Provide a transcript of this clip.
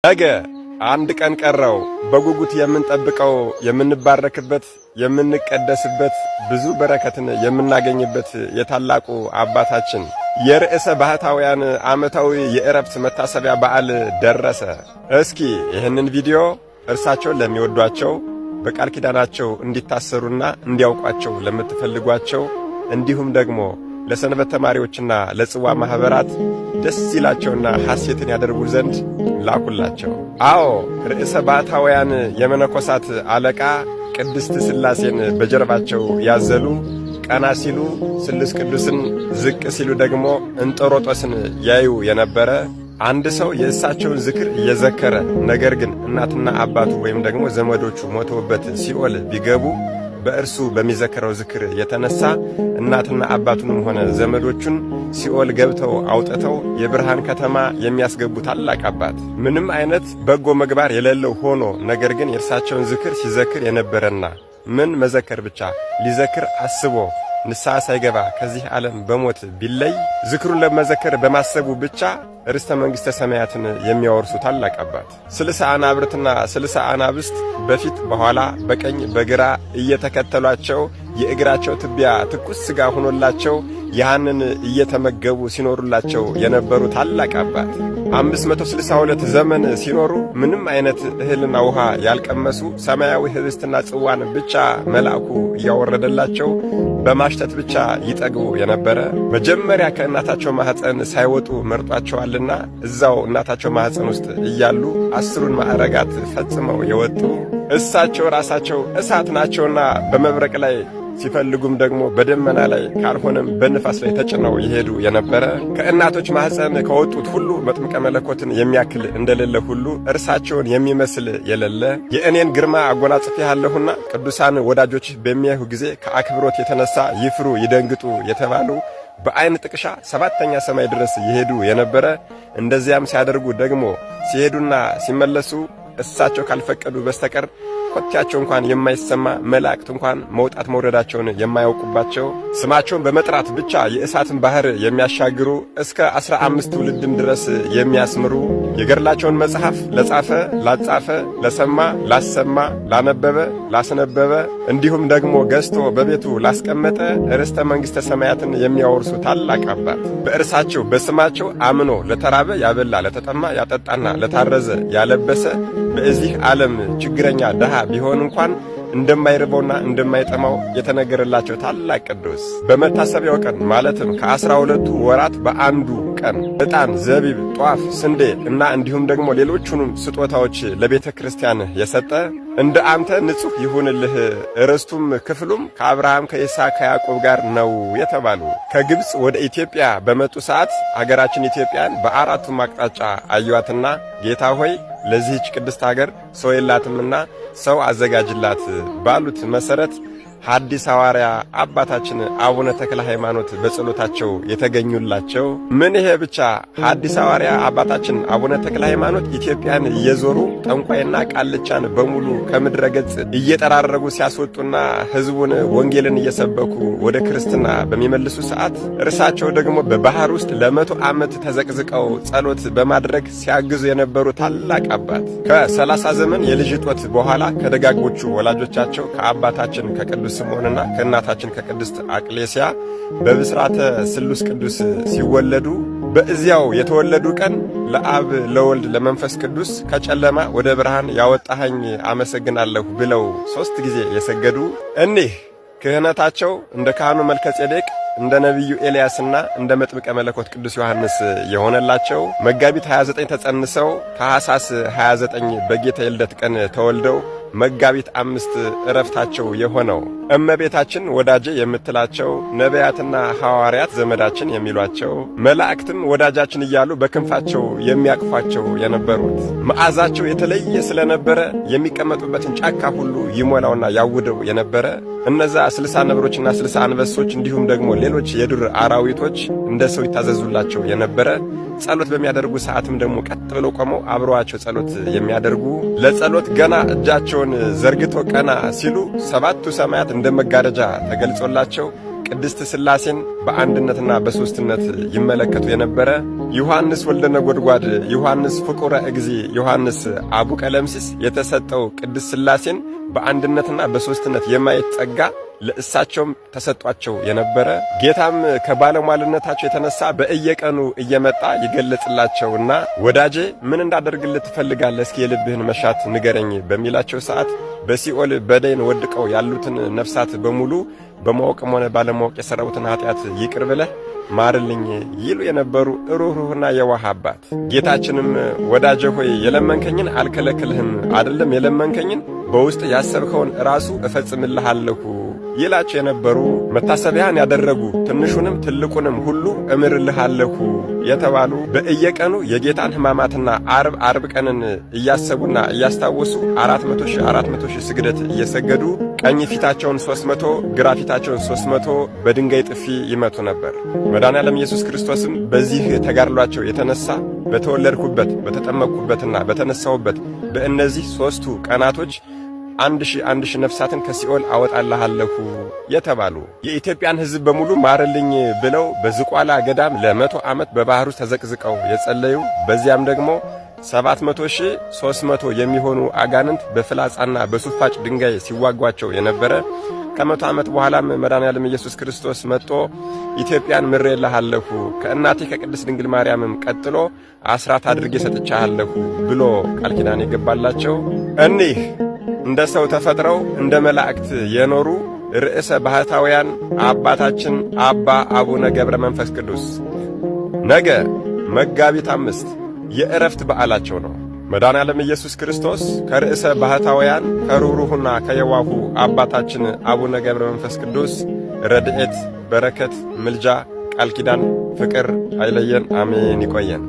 ነገ አንድ ቀን ቀረው በጉጉት የምንጠብቀው የምንባረክበት የምንቀደስበት ብዙ በረከትን የምናገኝበት የታላቁ አባታችን የርዕሰ ባህታውያን ዓመታዊ የዕረፍት መታሰቢያ በዓል ደረሰ። እስኪ ይህንን ቪዲዮ እርሳቸውን ለሚወዷቸው በቃል ኪዳናቸው እንዲታሰሩና እንዲያውቋቸው ለምትፈልጓቸው እንዲሁም ደግሞ ለሰንበት ተማሪዎችና ለጽዋ ማህበራት ደስ ይላቸውና ሐሴትን ያደርጉ ዘንድ ላኩላቸው። አዎ ርዕሰ ባህታውያን የመነኮሳት አለቃ ቅድስት ሥላሴን በጀርባቸው ያዘሉ፣ ቀና ሲሉ ስሉስ ቅዱስን፣ ዝቅ ሲሉ ደግሞ እንጦሮጦስን ያዩ የነበረ አንድ ሰው የእሳቸውን ዝክር እየዘከረ ነገር ግን እናትና አባቱ ወይም ደግሞ ዘመዶቹ ሞተውበት ሲኦል ቢገቡ በእርሱ በሚዘከረው ዝክር የተነሳ እናትና አባቱንም ሆነ ዘመዶቹን ሲኦል ገብተው አውጥተው የብርሃን ከተማ የሚያስገቡ ታላቅ አባት፣ ምንም አይነት በጎ ምግባር የሌለው ሆኖ ነገር ግን የእርሳቸውን ዝክር ሲዘክር የነበረና ምን መዘከር ብቻ ሊዘክር አስቦ ንስሐ ሳይገባ ከዚህ ዓለም በሞት ቢለይ ዝክሩን ለመዘከር በማሰቡ ብቻ ርስተ መንግሥተ ሰማያትን የሚያወርሱ ታላቅ አባት፣ 60 አናብርትና 60 አናብስት በፊት በኋላ በቀኝ በግራ እየተከተሏቸው የእግራቸው ትቢያ ትኩስ ሥጋ ሆኖላቸው ያንን እየተመገቡ ሲኖሩላቸው የነበሩ ታላቅ አባት 562 ዘመን ሲኖሩ ምንም አይነት እህልና ውሃ ያልቀመሱ ሰማያዊ ኅብስትና ጽዋን ብቻ መልአኩ እያወረደላቸው በማሽተት ብቻ ይጠግቡ የነበረ መጀመሪያ ከእናታቸው ማኅፀን ሳይወጡ መርጧቸዋልና እዛው እናታቸው ማኅፀን ውስጥ እያሉ 10ሩን ማዕረጋት ፈጽመው የወጡ እሳቸው ራሳቸው እሳት ናቸውና በመብረቅ ላይ ሲፈልጉም ደግሞ በደመና ላይ ካልሆነም በንፋስ ላይ ተጭነው ይሄዱ የነበረ ከእናቶች ማኅፀን ከወጡት ሁሉ መጥምቀ መለኮትን የሚያክል እንደሌለ ሁሉ እርሳቸውን የሚመስል የሌለ የእኔን ግርማ አጎናጽፌሃለሁና ቅዱሳን ወዳጆች በሚያዩ ጊዜ ከአክብሮት የተነሳ ይፍሩ ይደንግጡ የተባሉ በአይን ጥቅሻ 7ኛ ሰማይ ድረስ ይሄዱ የነበረ እንደዚያም ሲያደርጉ ደግሞ ሲሄዱና ሲመለሱ እሳቸው ካልፈቀዱ በስተቀር ኮቴያቸው እንኳን የማይሰማ መላእክት እንኳን መውጣት መውረዳቸውን የማያውቁባቸው ስማቸውን በመጥራት ብቻ የእሳትን ባህር የሚያሻግሩ እስከ 15 ትውልድም ድረስ የሚያስምሩ የገድላቸውን መጽሐፍ ለጻፈ ላጻፈ ለሰማ ላሰማ ላነበበ ላስነበበ እንዲሁም ደግሞ ገዝቶ በቤቱ ላስቀመጠ ርስተ መንግሥተ ሰማያትን የሚያወርሱ ታላቅ አባት በእርሳቸው በስማቸው አምኖ ለተራበ ያበላ ለተጠማ ያጠጣና ለታረዘ ያለበሰ በዚህ ዓለም ችግረኛ ደሃ ቢሆን እንኳን እንደማይርበውና እንደማይጠማው የተነገረላቸው ታላቅ ቅዱስ በመታሰቢያው ቀን ማለትም ከ12ቱ ወራት በአንዱ ቀን ዕጣን፣ ዘቢብ፣ ጧፍ፣ ስንዴ እና እንዲሁም ደግሞ ሌሎቹንም ስጦታዎች ለቤተ ክርስቲያን የሰጠ እንደ አንተ ንጹሕ ይሁንልህ ርስቱም ክፍሉም ከአብርሃም ከይስሐቅ ከያዕቆብ ጋር ነው የተባሉ ከግብፅ ወደ ኢትዮጵያ በመጡ ሰዓት አገራችን ኢትዮጵያን በአራቱም አቅጣጫ አዩአትና ጌታ ሆይ ለዚህች ቅድስት አገር ሰው የላትምና ሰው አዘጋጅላት ባሉት መሰረት ሐዲስ ሐዋርያ አባታችን አቡነ ተክለ ሃይማኖት በጸሎታቸው የተገኙላቸው ምን ይሄ ብቻ ሐዲስ ሐዋርያ አባታችን አቡነ ተክለ ሃይማኖት ኢትዮጵያን እየዞሩ ጠንቋይና ቃልቻን በሙሉ ከምድረ ገጽ እየጠራረጉ ሲያስወጡና ሕዝቡን ወንጌልን እየሰበኩ ወደ ክርስትና በሚመልሱ ሰዓት እርሳቸው ደግሞ በባህር ውስጥ ለ100 ዓመት ተዘቅዝቀው ጸሎት በማድረግ ሲያግዙ የነበሩ ታላቅ አባት ከ30 ዘመን የልጅ ጦት በኋላ ከደጋጎቹ ወላጆቻቸው ከአባታችን ከቅዱስ ስምዖንና ከእናታችን ከቅድስት አቅሌስያ በብስራተ ስሉስ ቅዱስ ሲወለዱ በእዚያው የተወለዱ ቀን ለአብ ለወልድ ለመንፈስ ቅዱስ ከጨለማ ወደ ብርሃን ያወጣኸኝ አመሰግናለሁ ብለው 3 ጊዜ የሰገዱ እኒህ ክህነታቸው እንደ ካህኑ መልከ ጼዴቅ እንደ ነቢዩ ኤልያስና እንደ መጥምቀ መለኮት ቅዱስ ዮሐንስ የሆነላቸው መጋቢት 29 ተጸንሰው ታኅሳስ 29 በጌታ የልደት ቀን ተወልደው መጋቢት 5 ዕረፍታቸው የሆነው እመቤታችን ወዳጄ የምትላቸው ነቢያትና ሐዋርያት ዘመዳችን የሚሏቸው መላእክትም ወዳጃችን እያሉ በክንፋቸው የሚያቅፏቸው የነበሩት መዓዛቸው የተለየ ስለነበረ የሚቀመጡበትን ጫካ ሁሉ ይሞላውና ያውደው የነበረ እነዛ 60 ነብሮችና 60 አንበሶች እንዲሁም ደግሞ ሌሎች የዱር አራዊቶች እንደ ሰው ይታዘዙላቸው የነበረ ጸሎት በሚያደርጉ ሰዓትም ደግሞ ቀጥ ብለው ቆመው አብረዋቸው ጸሎት የሚያደርጉ ለጸሎት ገና እጃቸውን ዘርግተው ቀና ሲሉ 7ቱ ሰማያት እንደ መጋረጃ ተገልጾላቸው ቅድስት ሥላሴን በአንድነትና በሦስትነት ይመለከቱ የነበረ ዮሐንስ ወልደ ነጎድጓድ፣ ዮሐንስ ፍቁረ እግዚእ፣ ዮሐንስ አቡ ቀለምሲስ የተሰጠው ቅድስት ሥላሴን በአንድነትና በሦስትነት የማየት ጸጋ ለእሳቸውም ተሰጧቸው የነበረ ጌታም ከባለሟልነታቸው የተነሳ በእየቀኑ እየመጣ ይገለጽላቸውና ወዳጄ ምን እንዳደርግልህ ትፈልጋለህ? እስኪ የልብህን መሻት ንገረኝ በሚላቸው ሰዓት በሲኦል በደይን ወድቀው ያሉትን ነፍሳት በሙሉ በማወቅም ሆነ ባለማወቅ የሰራውትን ኃጢአት ይቅር ብለህ ማርልኝ ይሉ የነበሩ ሩህሩህና የዋህ አባት። ጌታችንም ወዳጄ ሆይ የለመንከኝን አልከለክልህም፣ አይደለም የለመንከኝን በውስጥ ያሰብከውን ራሱ እፈጽምልሃለሁ ይላቸው የነበሩ መታሰቢያን ያደረጉ ትንሹንም ትልቁንም ሁሉ እምርልሃለሁ የተባሉ በእየቀኑ የጌታን ሕማማትና ዓርብ ቀንን እያሰቡና እያስታወሱ 400 ሺህ ስግደት እየሰገዱ ቀኝ ፊታቸውን 300 ግራ ፊታቸውን 300 በድንጋይ ጥፊ ይመቱ ነበር። መድኃኔዓለም ኢየሱስ ክርስቶስም በዚህ ተጋድሏቸው የተነሳ በተወለድኩበት በተጠመቅኩበትና በተነሳሁበት በእነዚህ 3ቱ ቀናቶች 1000 ነፍሳትን ከሲኦል አወጣልሃለሁ የተባሉ የኢትዮጵያን ሕዝብ በሙሉ ማርልኝ ብለው በዝቋላ ገዳም ለ100 ዓመት በባህሩ ተዘቅዝቀው የጸለዩ በዚያም ደግሞ 700,300 የሚሆኑ አጋንንት በፍላጻና በሱፋጭ ድንጋይ ሲዋጓቸው የነበረ ከ100 ዓመት በኋላም መድኃኔዓለም ኢየሱስ ክርስቶስ መጥቶ ኢትዮጵያን ምሬልሃለሁ ከእናቴ ከቅድስት ድንግል ማርያምም ቀጥሎ አስራት አድርጌ ሰጥቻለሁ ብሎ ቃል ኪዳን የገባላቸው እኒህ እንደ ሰው ተፈጥረው እንደ መላእክት የኖሩ ርዕሰ ባህታውያን አባታችን አባ አቡነ ገብረ መንፈስ ቅዱስ ነገ መጋቢት 5 የዕረፍት በዓላቸው ነው። መድኃኔዓለም ኢየሱስ ክርስቶስ ከርዕሰ ባህታውያን ከሩህሩህና ከየዋሁ አባታችን አቡነ ገብረ መንፈስ ቅዱስ ረድኤት፣ በረከት፣ ምልጃ፣ ቃል ኪዳን፣ ፍቅር አይለየን። አሜን። ይቆየን።